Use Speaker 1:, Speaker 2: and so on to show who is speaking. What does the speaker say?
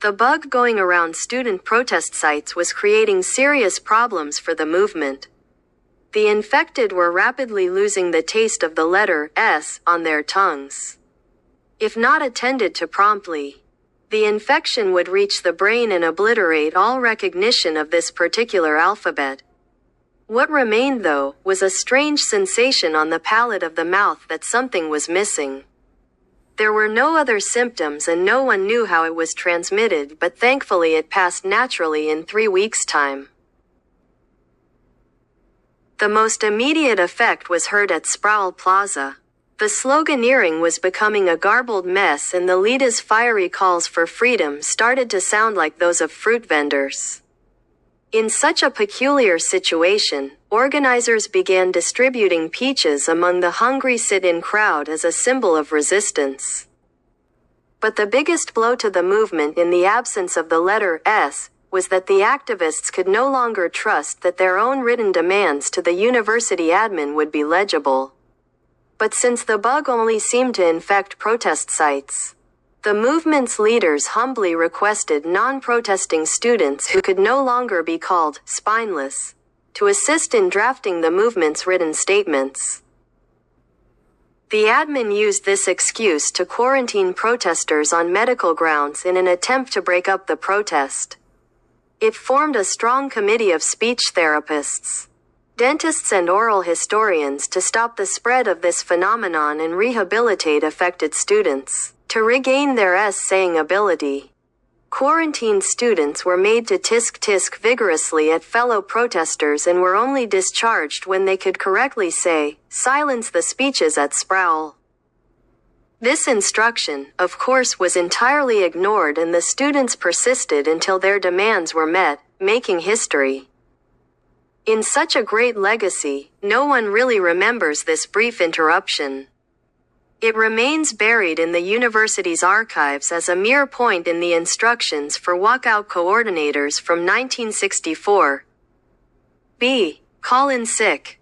Speaker 1: The bug going around student protest sites was creating serious problems for the movement. The infected were rapidly losing the taste of the letter S on their tongues. If not attended to promptly, the infection would reach the brain and obliterate all recognition of this particular alphabet. What remained, though, was a strange sensation on the palate of the mouth that something was missing. There were no other symptoms and no one knew how it was transmitted, but thankfully it passed naturally in 3 weeks' time. The most immediate effect was heard at Sproul Plaza. The sloganeering was becoming a garbled mess and the leaders' fiery calls for freedom started to sound like those of fruit vendors. In such a peculiar situation, organizers began distributing peaches among the hungry sit-in crowd as a symbol of resistance. But the biggest blow to the movement in the absence of the letter S was that the activists could no longer trust that their own written demands to the university admin would be legible. But since the bug only seemed to infect protest sites, the movement's leaders humbly requested non-protesting students who could no longer be called spineless to assist in drafting the movement's written statements. The admin used this excuse to quarantine protesters on medical grounds in an attempt to break up the protest. It formed a strong committee of speech therapists, dentists and oral historians to stop the spread of this phenomenon and rehabilitate affected students to regain their saying ability. Quarantined students were made to tisk-tisk vigorously at fellow protesters and were only discharged when they could correctly say, "Silence the speeches at Sproul." This instruction, of course, was entirely ignored and the students persisted until their demands were met, making history. In such a great legacy, no one really remembers this brief interruption. It remains buried in the university's archives as a mere point in the instructions for walkout coordinators from 1964. B. Call in sick.